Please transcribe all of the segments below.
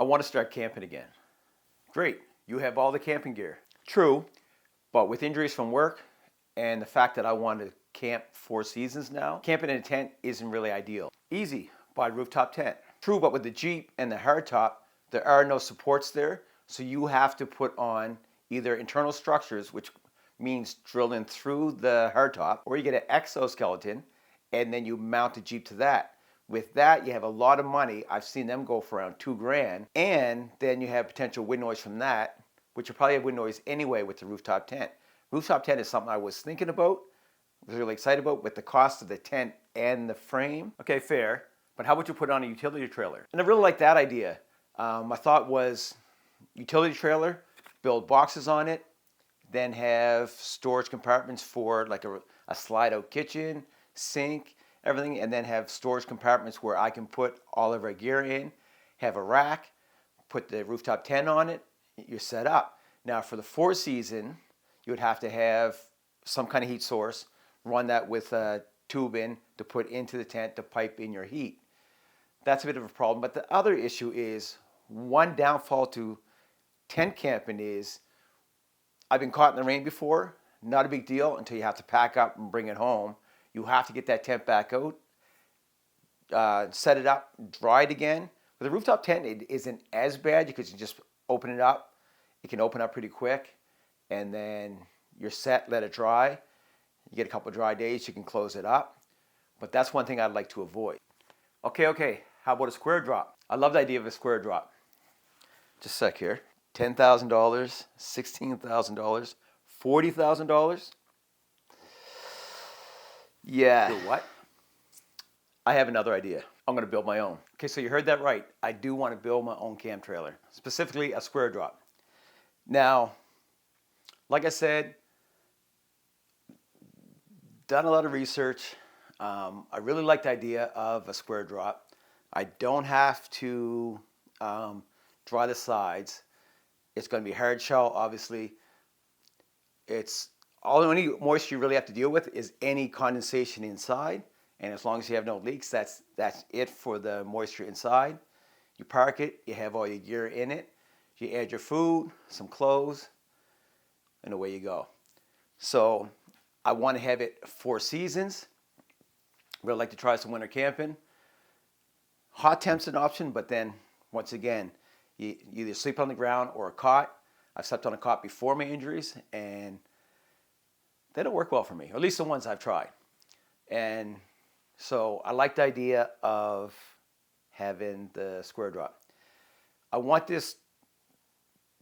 I want to start camping again. Great, you have all the camping gear. True, but with injuries from work and the fact that I want to camp 4 seasons now, camping in a tent isn't really ideal. Easy, buy a rooftop tent. True, but with the Jeep and the hardtop, there are no supports there, so you have to put on either internal structures, which means drilling through the hardtop, or you get an exoskeleton and then you mount the Jeep to that. With that, you have a lot of money. I've seen them go for around $2,000, and then you have potential wind noise from that, which you probably have wind noise anyway with the rooftop tent. Rooftop tent is something I was thinking about, was really excited about with the cost of the tent and the frame. Okay, fair, but how would you put on a utility trailer? And I really like that idea. My thought was utility trailer, build boxes on it, then have storage compartments for like a slide out kitchen, sink, everything, and then have storage compartments where I can put all of our gear in, have a rack, put the rooftop tent on it, you're set up. Now for the 4 season, you would have to have some kind of heat source, run that with a tube in to put into the tent to pipe in your heat. That's a bit of a problem, but the other issue is, one downfall to tent camping is, I've been caught in the rain before, not a big deal until you have to pack up and bring it home. You have to get that tent back out, set it up, dry it again. With a rooftop tent, it isn't as bad because you just open it up. It can open up pretty quick, and then you're set, let it dry. You get a couple of dry days, you can close it up. But that's one thing I'd like to avoid. Okay, how about a Squaredrop? I love the idea of a Squaredrop. Just a sec here. $10,000, $16,000, $40,000. Yeah. Do what? I have another idea. I'm going to build my own. Okay, so you heard that right. I do want to build my own camp trailer, specifically a Squaredrop. Now, like I said, done a lot of research. I really like the idea of a Squaredrop. I don't have to dry the sides. It's going to be hard shell, obviously. It's all the only moisture you really have to deal with is any condensation inside, and as long as you have no leaks, that's it for the moisture inside. You park it, you have all your gear in it, you add your food, some clothes, and away you go. So I want to have it 4 seasons. Really like to try some winter camping. Hot temp's an option, but then once again, you either sleep on the ground or a cot. I've slept on a cot before my injuries, and they don't work well for me, or at least the ones I've tried. And so I like the idea of having the Squaredrop. I want this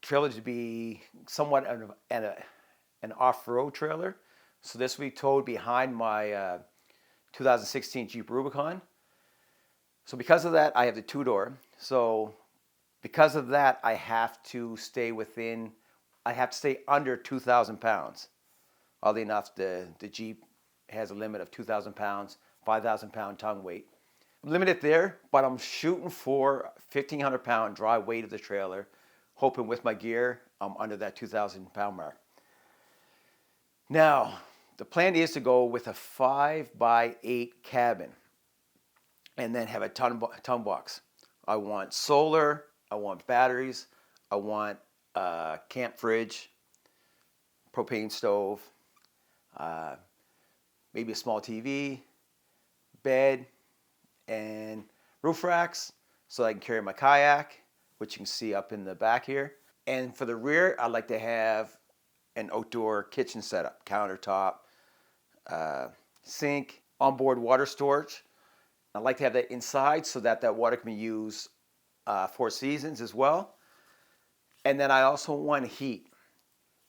trailer to be somewhat an off-road trailer. So this will be towed behind my 2016 Jeep Rubicon. So because of that, I have the 2-door. So because of that, I have to stay under 2,000 pounds. Oddly enough, the Jeep has a limit of 2,000 pounds, 5,000 pound tongue weight. I'm limited there, but I'm shooting for 1,500 pound dry weight of the trailer, hoping with my gear, I'm under that 2,000 pound mark. Now, the plan is to go with a 5x8 cabin and then have a ton box. I want solar, I want batteries, I want a camp fridge, propane stove, maybe a small TV, bed, and roof racks so I can carry my kayak, which you can see up in the back here. And for the rear, I'd like to have an outdoor kitchen setup, countertop, sink, onboard water storage. I'd like to have that inside so that water can be used 4 seasons as well. And then I also want heat.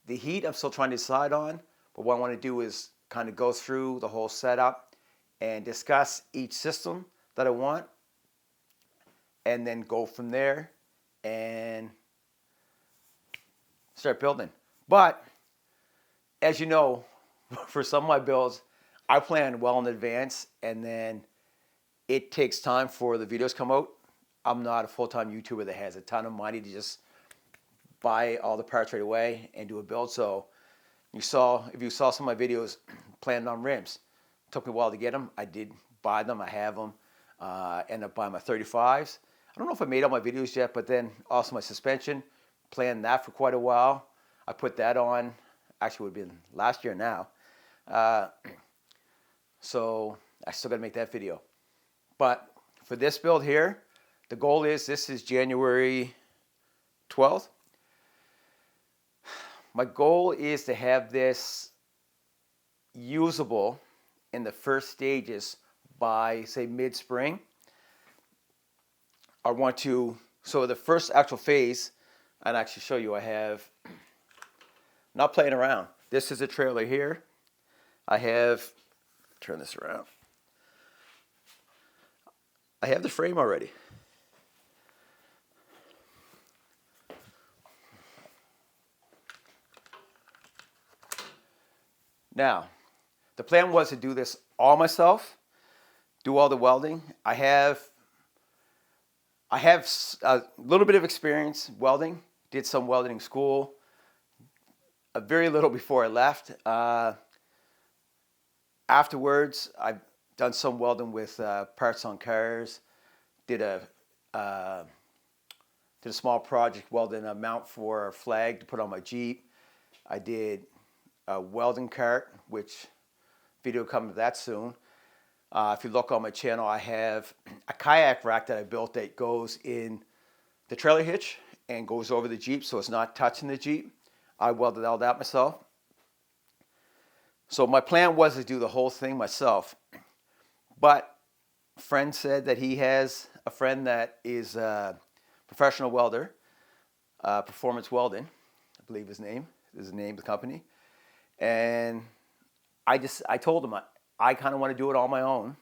The heat I'm still trying to decide on, but what I want to do is kind of go through the whole setup and discuss each system that I want, and then go from there and start building. But as you know, for some of my builds, I plan well in advance, and then it takes time for the videos to come out. I'm not a full-time YouTuber that has a ton of money to just buy all the parts right away and do a build. So if you saw some of my videos planning on rims, it took me a while to get them. I did buy them, I have them. Ended up buying my 35s. I don't know if I made all my videos yet, but then also my suspension, planned that for quite a while. I put that on, actually would have been last year now. So I still got to make that video. But for this build here, the goal is, this is January 12th. My goal is to have this usable in the first stages by, say, mid-spring. I want to, so the first actual phase, and actually show you, I have, not playing around. This is a trailer here. I have, turn this around. I have the frame already. Now, the plan was to do this all myself, do all the welding. I have a little bit of experience welding, did some welding in school, a very little before I left. Afterwards, I've done some welding with parts on cars, did a small project welding a mount for a flag to put on my Jeep. I did a welding cart, which video coming to that soon. If you look on my channel, I have a kayak rack that I built that goes in the trailer hitch and goes over the Jeep, so it's not touching the Jeep. I welded all that myself. So my plan was to do the whole thing myself. But a friend said that he has a friend that is a professional welder, Performance Welding, I believe his name is the name of the company. And I told him I kind of want to do it on my own.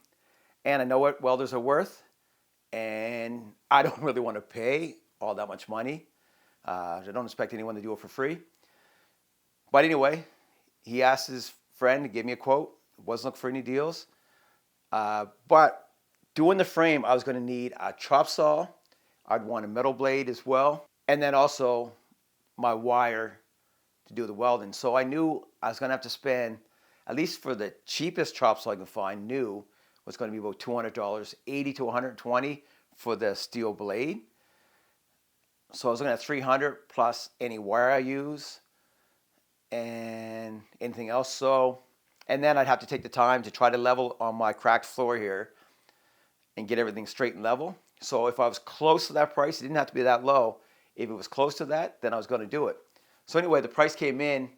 And I know what welders are worth. And I don't really want to pay all that much money. I don't expect anyone to do it for free. But anyway, he asked his friend to give me a quote. Wasn't looking for any deals. But doing the frame, I was going to need a chop saw. I'd want a metal blade as well. And then also my wire to do the welding. So I knew I was going to have to spend, at least for the cheapest chop saw I can find, new was going to be about $200, $80 to $120 for the steel blade. So I was looking at $300 plus any wire I use and anything else. So, and then I'd have to take the time to try to level on my cracked floor here and get everything straight and level. So if I was close to that price, it didn't have to be that low. If it was close to that, then I was going to do it. So anyway, the price came in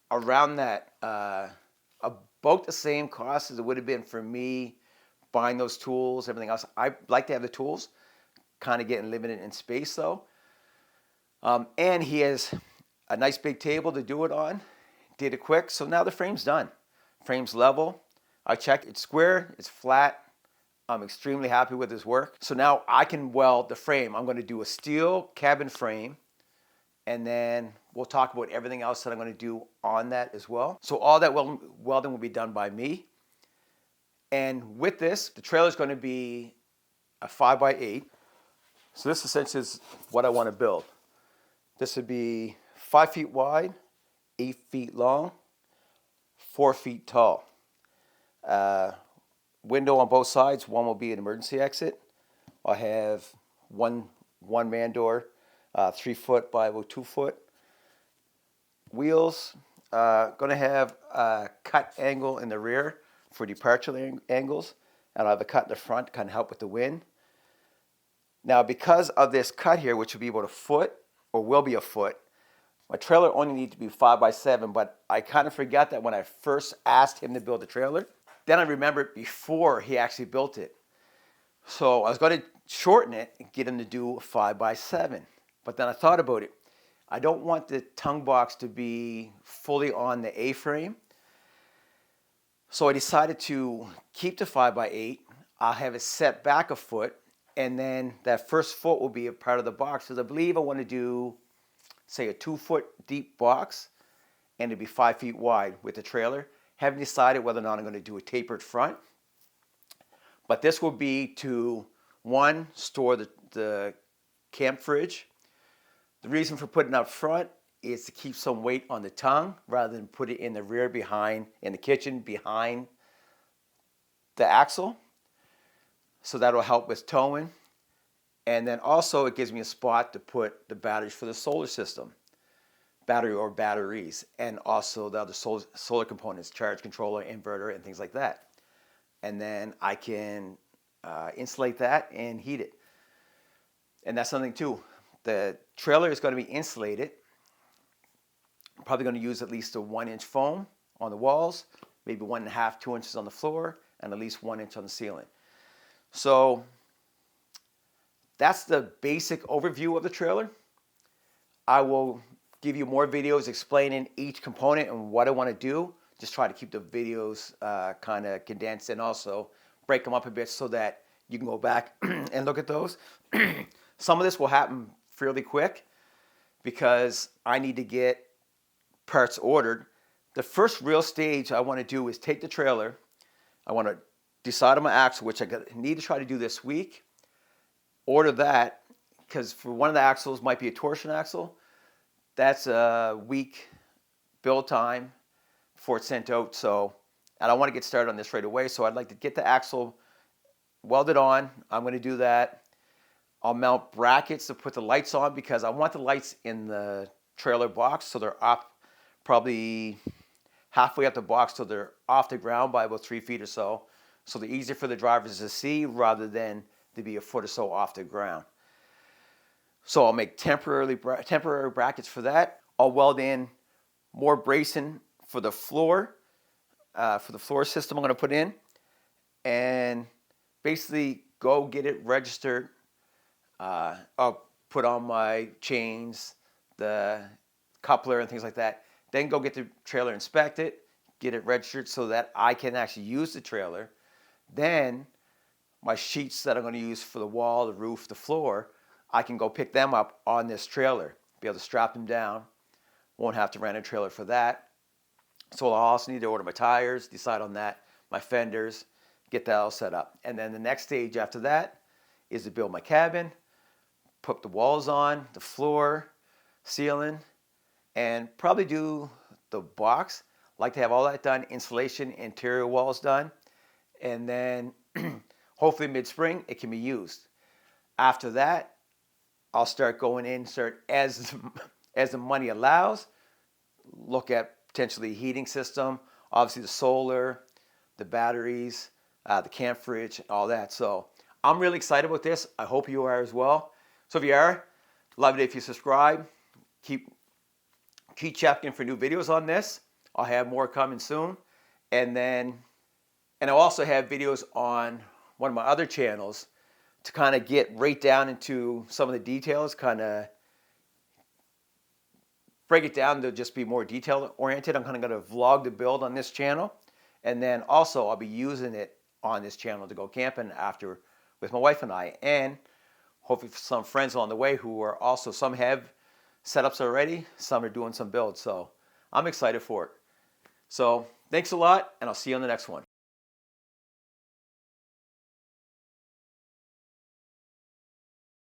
around that, about the same cost as it would have been for me buying those tools, everything else. I like to have the tools, kind of getting limited in space though. And he has a nice big table to do it on. Did it quick, so now the frame's done. Frame's level. I checked, it's square, it's flat. I'm extremely happy with his work. So now I can weld the frame. I'm going to do a steel cabin frame, and then we'll talk about everything else that I'm going to do on that as well. So all that welding will be done by me. And with this, the trailer is going to be a 5x8. So this essentially is what I want to build. This would be 5 feet wide, 8 feet long, 4 feet tall. Window on both sides. One will be an emergency exit. I have one man door, 3 foot by about 2 foot. Wheels, going to have a cut angle in the rear for departure angles, and I have a cut in the front to kind of help with the wind. Now, because of this cut here, which will be about a foot, or will be a foot, my trailer only needs to be 5x7, but I kind of forgot that when I first asked him to build the trailer. Then I remembered before he actually built it. So I was going to shorten it and get him to do 5x7. But then I thought about it. I don't want the tongue box to be fully on the A-frame. So I decided to keep the 5x8. I'll have it set back a foot. And then that first foot will be a part of the box. Because I believe I want to do, say, a 2 foot deep box. And it'd be 5 feet wide with the trailer. Haven't decided whether or not I'm going to do a tapered front. But this will be to, one, store the camp fridge. The reason for putting it up front is to keep some weight on the tongue rather than put it in the rear behind, in the kitchen behind the axle. So that'll help with towing. And then also it gives me a spot to put the batteries for the solar system, battery or batteries, and also the other solar components, charge controller, inverter, and things like that. And then I can insulate that and heat it. And that's something too. The trailer is going to be insulated. I'm probably going to use at least a 1-inch foam on the walls, maybe 1.5, 2 inches on the floor, and at least 1 inch on the ceiling. So that's the basic overview of the trailer. I will give you more videos explaining each component and what I want to do. Just try to keep the videos kind of condensed and also break them up a bit so that you can go back and look at those. Some of this will happen fairly quick because I need to get parts ordered. The first real stage I want to do is take the trailer. I want to decide on my axle, which I need to try to do this week. Order that, because for one of the axles might be a torsion axle. That's a week build time before it's sent out. So, and I want to get started on this right away. So I'd like to get the axle welded on. I'm going to do that. I'll mount brackets to put the lights on because I want the lights in the trailer box so they're up probably halfway up the box so they're off the ground by about 3 feet or so. So they're easier for the drivers to see rather than to be a foot or so off the ground. So I'll make temporary brackets for that. I'll weld in more bracing for the floor system I'm going to put in, and basically go get it registered. I'll put on my chains, the coupler and things like that. Then go get the trailer inspected, get it registered so that I can actually use the trailer. Then my sheets that I'm going to use for the wall, the roof, the floor, I can go pick them up on this trailer, be able to strap them down. Won't have to rent a trailer for that. So I'll also need to order my tires, decide on that, my fenders, get that all set up. And then the next stage after that is to build my cabin, put the walls on, the floor, ceiling, and probably do the box. Like to have all that done, insulation, interior walls done, and then hopefully mid-spring it can be used. After that, I'll start going in, as the money allows, look at potentially heating system, obviously the solar, the batteries, the camp fridge, all that. So I'm really excited about this. I hope you are as well. So if you are, love it if you subscribe. Keep checking for new videos on this. I'll have more coming soon. And I'll also have videos on one of my other channels to kind of get right down into some of the details, kind of break it down to just be more detail oriented. I'm kind of going to vlog the build on this channel. And then also I'll be using it on this channel to go camping after with my wife and I. And hopefully for some friends along the way who are also, some have setups already, some are doing some builds. So I'm excited for it. So thanks a lot, and I'll see you on the next one.